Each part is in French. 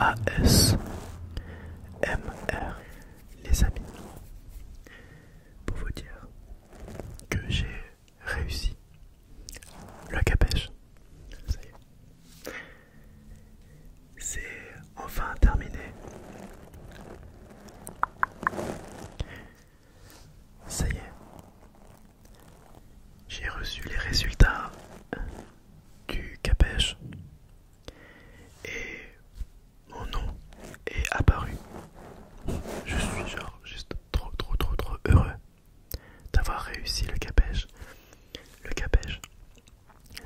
ASMR, les amis, pour vous dire que j'ai réussi le capège. Ça y est. C'est enfin terminé. Ça y est. J'ai reçu les résultats du capège et mon nom est apparu. Je suis genre juste trop heureux d'avoir réussi le capège. Le capège,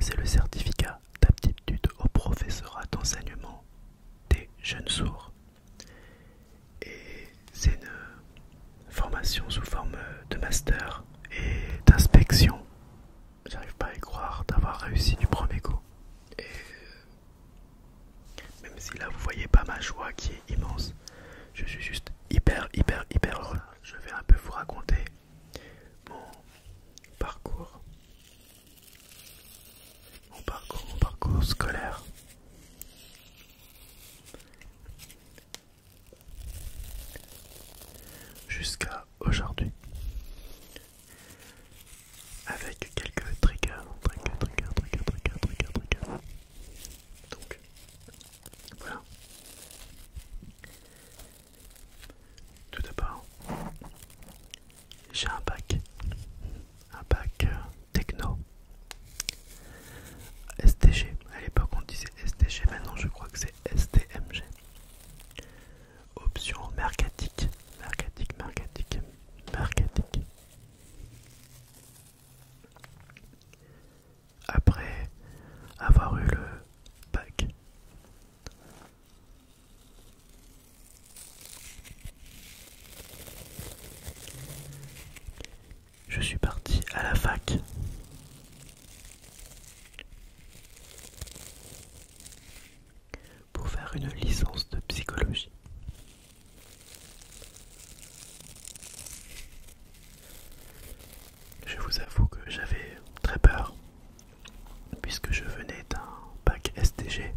c'est le certificat d'aptitude au professorat d'enseignement des jeunes sourds. Et c'est une formation sous forme de master et d'inspection. J'arrive pas à y croire d'avoir réussi du premier coup. Et même si là vous voyez pas ma joie qui est immense, je suis juste hyper heureux. Je vais un peu vous raconter mon parcours. Mon parcours scolaire. Jusqu'à aujourd'hui. Avec quelques triggers. Donc, voilà. Tout d'abord, j'ai un bac techno, STG. À l'époque, on disait STG, maintenant je crois que c'est STMG. Option mercatique. Après avoir eu le bac, je suis parti à la fac. Pour faire une licence de psychologie. Je vous avoue que j'avais très peur, puisque je venais d'un bac STG,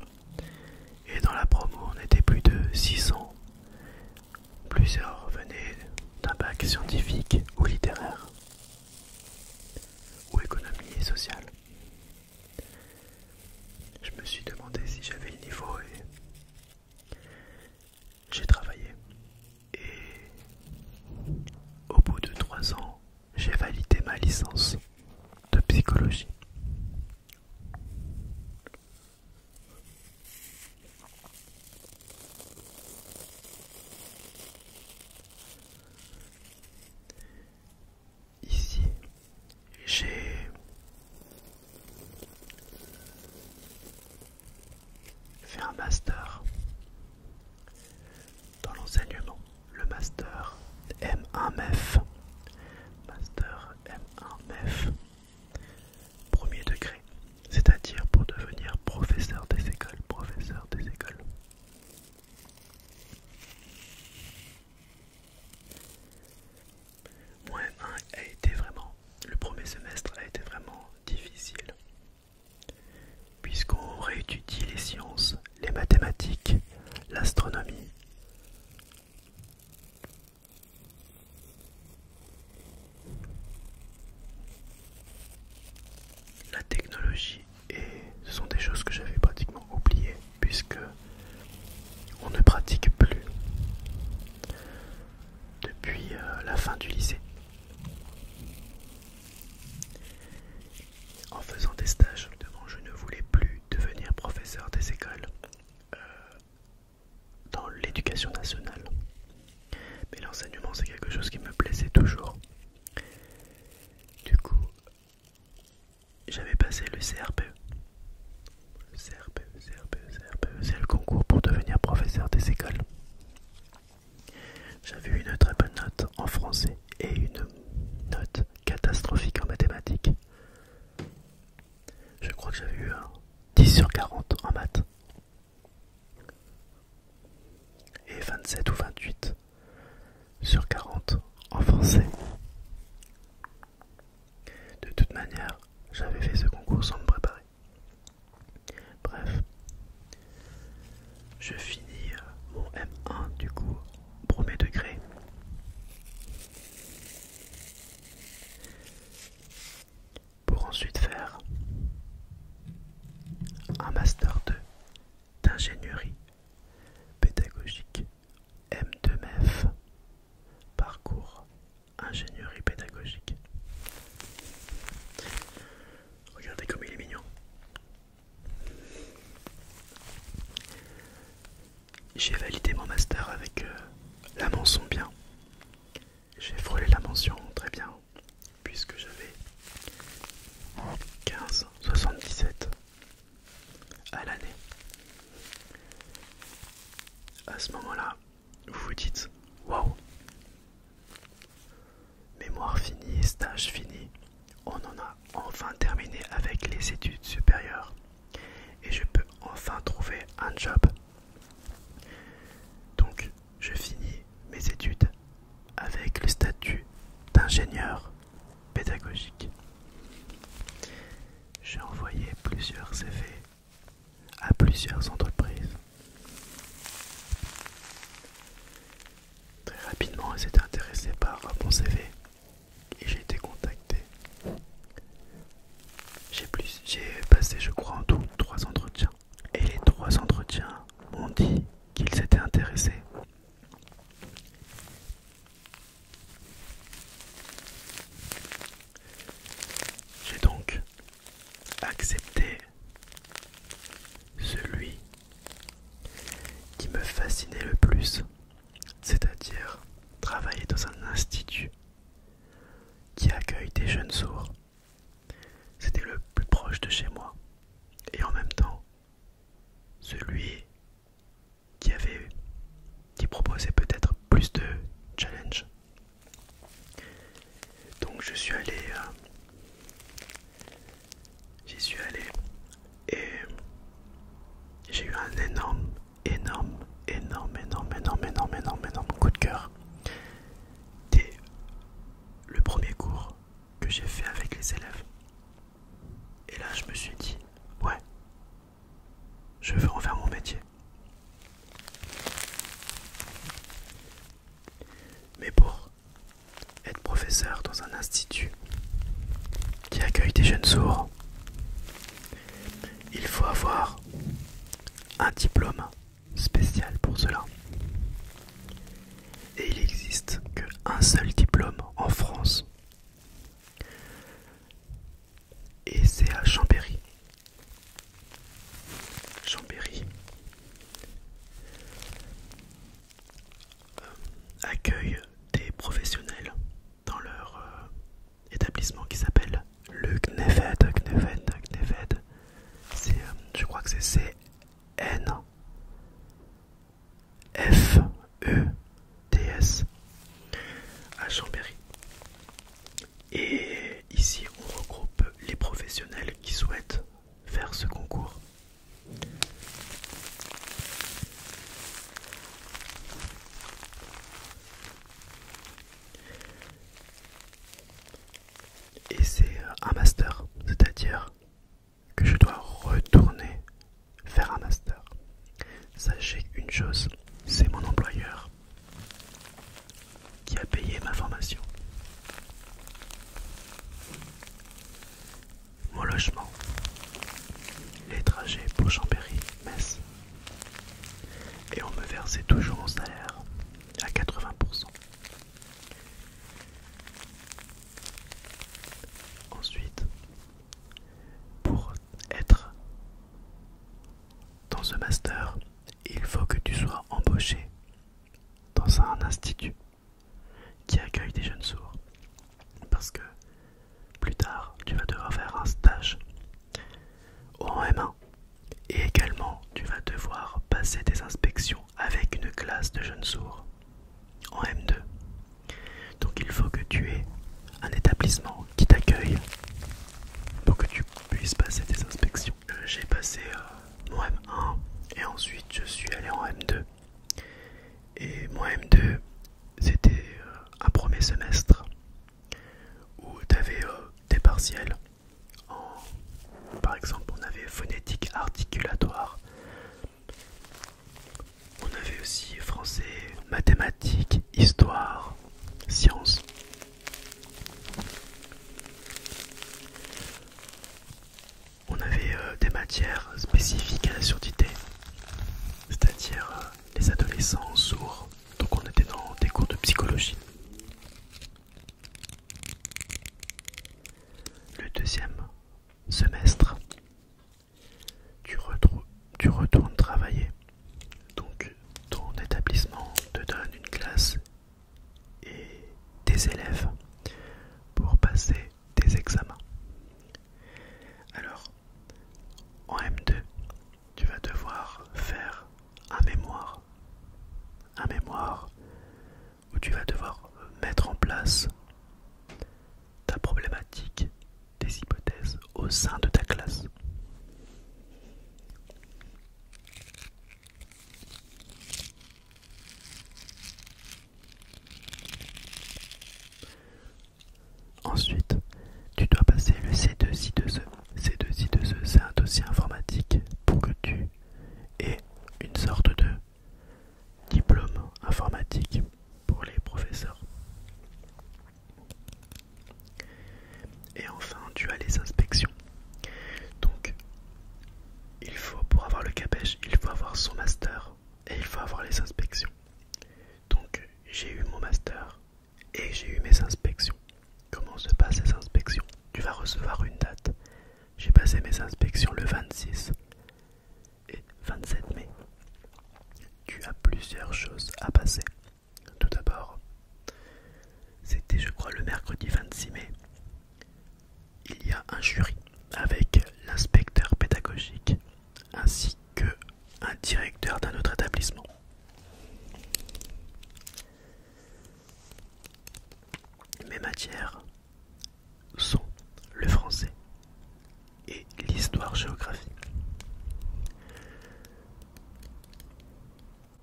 et dans la promo on était plus de 600. Plusieurs venaient d'un bac scientifique ou littéraire, ou économie et sociale. Je me suis demandé si j'avais le niveau et j'ai travaillé. Et au bout de 3 ans, j'ai validé ma licence de psychologie. Ici, j'ai fait un master dans l'enseignement, le master M1MEF. Master M1MEF, premier degré, c'est-à-dire pour devenir professeur des écoles. Mon M1 a été vraiment, le premier semestre a été vraiment difficile, puisqu'on réétudie les sciences, les mathématiques, l'astronomie. La technologie, et ce sont des choses que j'avais pratiquement oubliées, puisque on ne pratique plus depuis la fin du lycée. En faisant des stages, je ne voulais plus devenir professeur des écoles dans l'éducation nationale. Mais l'enseignement, c'est quelque chose qui me plaisait toujours. Du coup, j'avais passé le CRPE. C'est le concours pour devenir professeur des écoles. J'avais eu une très bonne note en français et une note catastrophique en mathématiques. Je crois que j'avais eu un 10 sur 40 en maths. Et 27 ou 28 sur 40 en français. De toute manière, j'avais fait ce concours sans me préparer. Bref, je finis un master 2 d'ingénierie pédagogique M2MEF, parcours ingénierie pédagogique. Regardez comme il est mignon. J'ai validé mon master avec la mention bien. J'ai frôlé la mention très bien puisque j'avais 15,77 à l'année. À ce moment-là, vous vous dites waouh, mémoire finie, stage fini, on en a enfin terminé avec les études supérieures et je peux enfin trouver un job. Donc je finis mes études avec le statut d'ingénieur pédagogique. J'ai envoyé plusieurs CV à plusieurs entreprises. Très rapidement, elles étaient intéressées par mon CV et j'ai été contacté. J'ai passé, je crois, en tout 3 entretiens. Et les 3 entretiens m'ont dit qu'ils étaient intéressés. J'ai donc accepté celui qui me fascinait le plus, c'est-à-dire travailler dans un institut qui accueille des jeunes sourds. C'était le plus proche de chez moi et en même temps celui qui proposait peut-être plus de challenge. Donc j'y suis allé et j'ai eu un énorme coup de cœur dès le premier cours que j'ai fait avec les élèves. Et là je me suis dit ouais, je veux en faire mon métier. Mais pour être professeur dans un institut qui accueille des jeunes sourds, il faut avoir un diplôme spécial pour cela. Et il n'existe qu'un seul diplôme en France. Et c'est à Chambéry. Chambéry accueille des professionnels dans leur établissement qui s'appelle le CNEVED. Je crois que c'est CNFEDS à Chambéry. Et ici on regroupe les professionnels qui souhaitent faire ce concours. Et c'est un master, c'est-à-dire que je dois retourner faire un master. Sachez une chose, c'est mon employeur qui a payé ma formation, mon logement, les trajets pour Chambéry, Metz, et on me versait toujours mon salaire à 80%. Ensuite, pour être dans ce master, il faut que tu sois embauché dans un institut qui accueille des jeunes sourds. Parce que plus tard, tu vas devoir faire un stage en M1 et également tu vas devoir passer des inspections avec une classe de jeunes sourds en M2. Donc il faut que tu aies un établissement qui t'accueille pour que tu puisses passer des inspections. J'ai passé mon M1 et ensuite je suis allé en M2. Et mon M2, c'était un premier semestre où tu avais des partiels. Par exemple, on avait phonétique articulatoire. On avait aussi français, mathématiques, histoire, sciences. On avait des matières spécifiques spécifiques à la surdité, c'est-à-dire les adolescents sourds. Donc on était dans des cours de psychologie. Le deuxième semestre, tu retournes travailler. Donc ton établissement te donne une classe et des élèves pour passer des examens. Alors, en M2, tu vas devoir faire un mémoire où tu vas devoir mettre en place ta problématique, des hypothèses au sein de ta classe. Ensuite, tu dois passer le C2I2E. C2I2E, c'est un dossier informatique pour que tu aies une sorte de diplôme informatique pour les professeurs. Et enfin, tu as les inspections. Donc, pour avoir le CAPES, il faut avoir son master et il faut avoir les inspections. Donc, j'ai eu mon master et j'ai eu mes inspections. Comment se passent ces inspections? Tu vas recevoir une date. J'ai passé mes inspections le 26 et 27 mai. Tu as plusieurs choses à passer. Tout d'abord, c'était je crois le mercredi 26 mai. Il y a un jury avec l'inspecteur pédagogique ainsi que un directeur d'un autre établissement. Mes matières sont le français et l'histoire-géographie.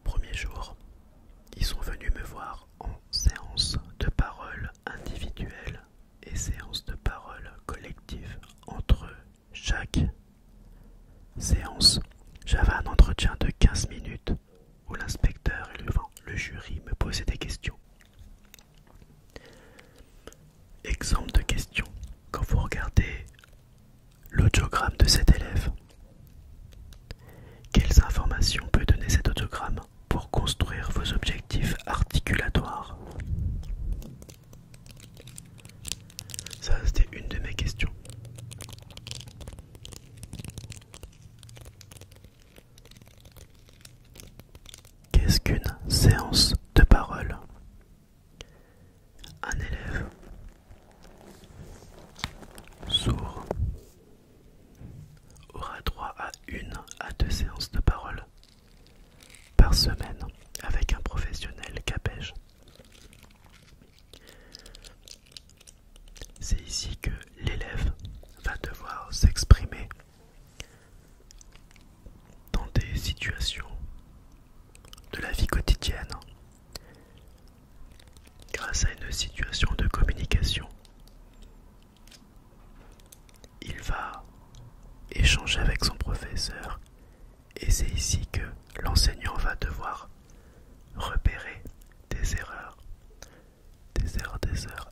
Premier jour, ils sont venus me voir en séance de parole individuelle et séance de parole collective. Entre chaque séance, j'avais un entretien de 15 minutes où l'inspecteur et le jury me posaient des questions. Exemple de question, quand vous regardez l'audiogramme de cet élève, quelles informations peut donner cet audiogramme pour construire vos objectifs articulatoires? Ça, c'était une de mes questions. Qu'est-ce qu'une séance de parole? Un élève sourd aura droit à 1 à 2 séances de parole par semaine avec un professionnel CAPES. C'est ici que l'élève va devoir s'exprimer dans des situations de la vie quotidienne grâce à une situation de communication. Il va échanger avec son professeur et c'est ici que l'enseignant va devoir repérer des erreurs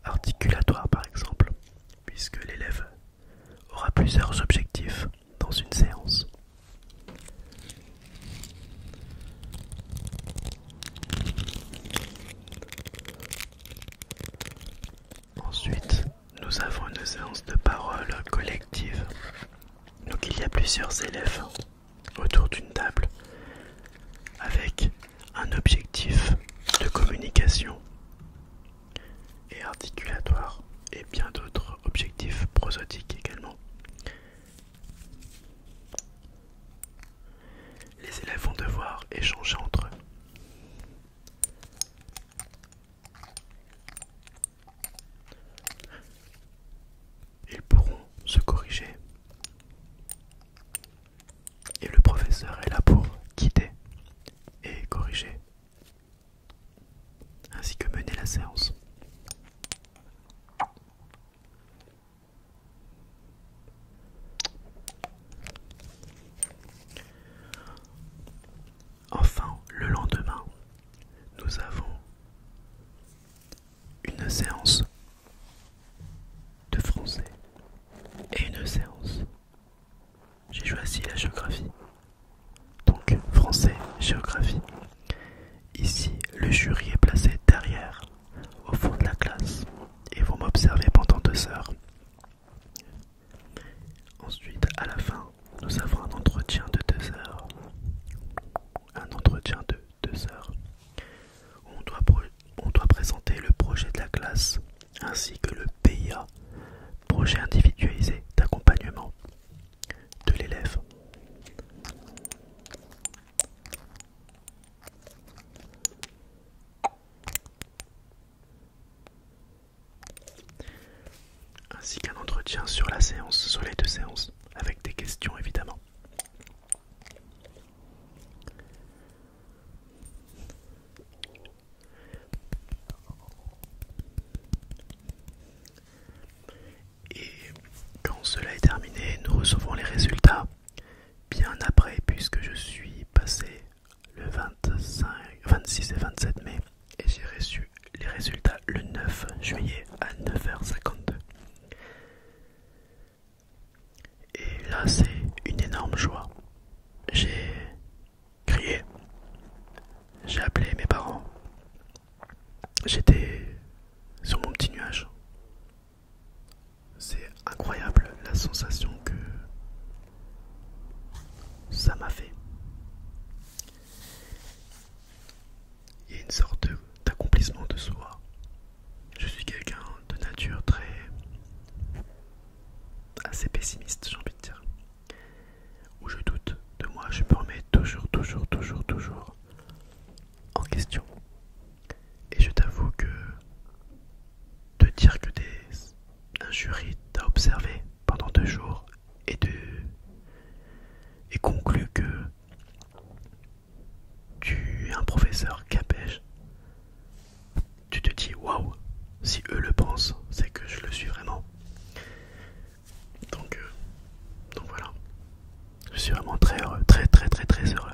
articulatoires par exemple, puisque l'élève aura plusieurs objectifs dans une séance. Ensuite, nous avons une séance de parole collective. Donc il y a plusieurs élèves autour d'une table avec un objectif de communication et articulatoire et bien d'autres objectifs prosodiques également. Les élèves vont devoir échanger entre eux. Ils pourront se corriger. Et le professeur est là pour guider et corriger, ainsi que mener la séance. Enfin, le lendemain, nous avons une séance de français et une séance. J'ai choisi la géographie. séance, sur les 2 séances, avec des questions évidemment. Et quand cela est terminé, nous recevons les résultats bien après, puisque je suis passé le 26 et 27 mai et j'ai reçu les résultats le 9 juillet à 9h52. Et là, c'est une énorme joie. J'ai crié, j'ai appelé mes parents, j'étais sur mon petit nuage. C'est incroyable la sensation que ça m'a fait. Il y a une sorte d'accomplissement de soi. Je suis quelqu'un de nature assez pessimiste, j'ai envie de dire. Où je doute de moi, je me remets toujours en question. Et je t'avoue que de dire que un jury t'a observé pendant 2 jours et conclut que tu es un professeur capège, tu te dis waouh, si eux le pensent, c'est que je le suis vraiment. Donc voilà, je suis vraiment très heureux, très heureux.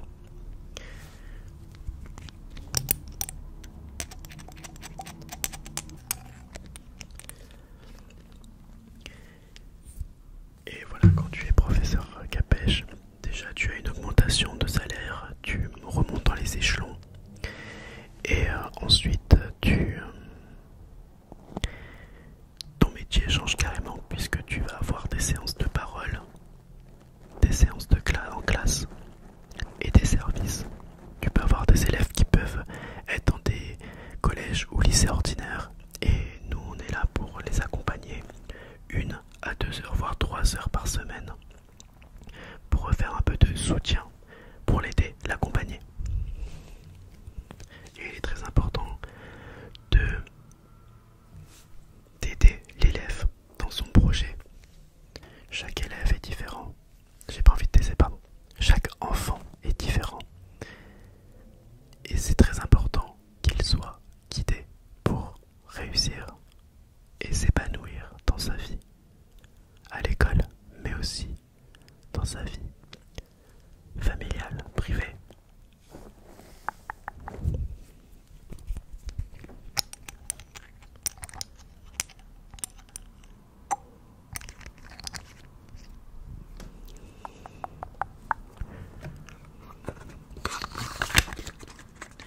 Et voilà, quand tu es professeur capège, déjà tu as une augmentation de salaire, tu remontes dans les échelons et ensuite ton métier change carrément puisque tu vas avoir des séances de parole, des séances en classe et des services. Tu peux avoir des élèves qui peuvent être dans des collèges ou lycées ordinaires et nous on est là pour les accompagner 1 à 2 heures voire 3 heures par semaine pour faire un peu de soutien, pour l'aider, l'accompagner. Et il est très important d'aider l'élève dans son projet. Chaque élève est différent. J'ai pas envie de dire pardon. Chaque enfant est différent. Et c'est très important qu'il soit guidé pour réussir et s'épanouir dans sa vie, à l'école, mais aussi dans sa vie familiale, privée.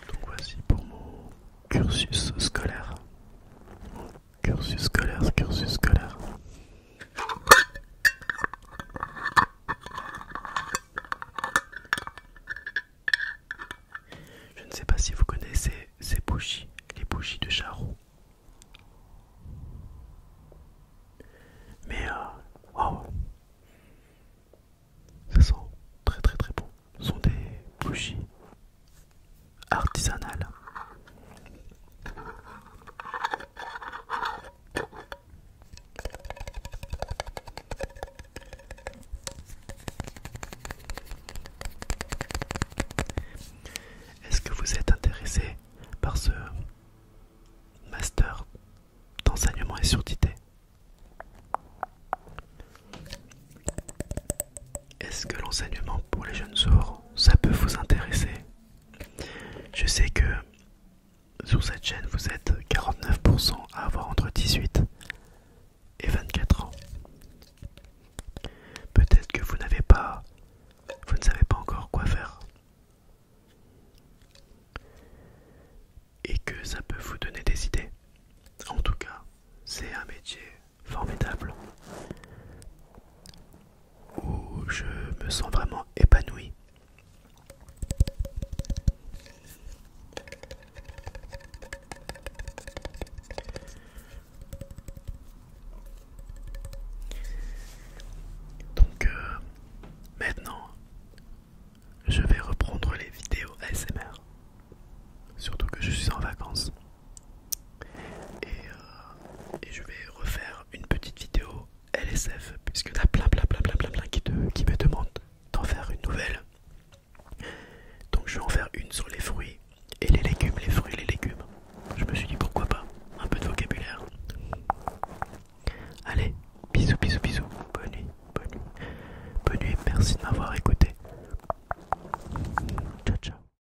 Donc voici pour mon cursus scolaire. Cursus scolaire. Je ne sais pas si vous connaissez ces bougies, les bougies de Charroux. Mais waouh, ça sent très bon. Ce sont des bougies artisanales. Est-ce que vous êtes intéressé par ce master d'enseignement et surdité? Est-ce que l'enseignement pour les jeunes sourds, ça peut vous intéresser? Je sais que sur cette chaîne, vous êtes 49% à avoir entre 18 et 24 ans. Peut-être que vous ne savez pas encore quoi faire. Et que Merci de m'avoir écouté.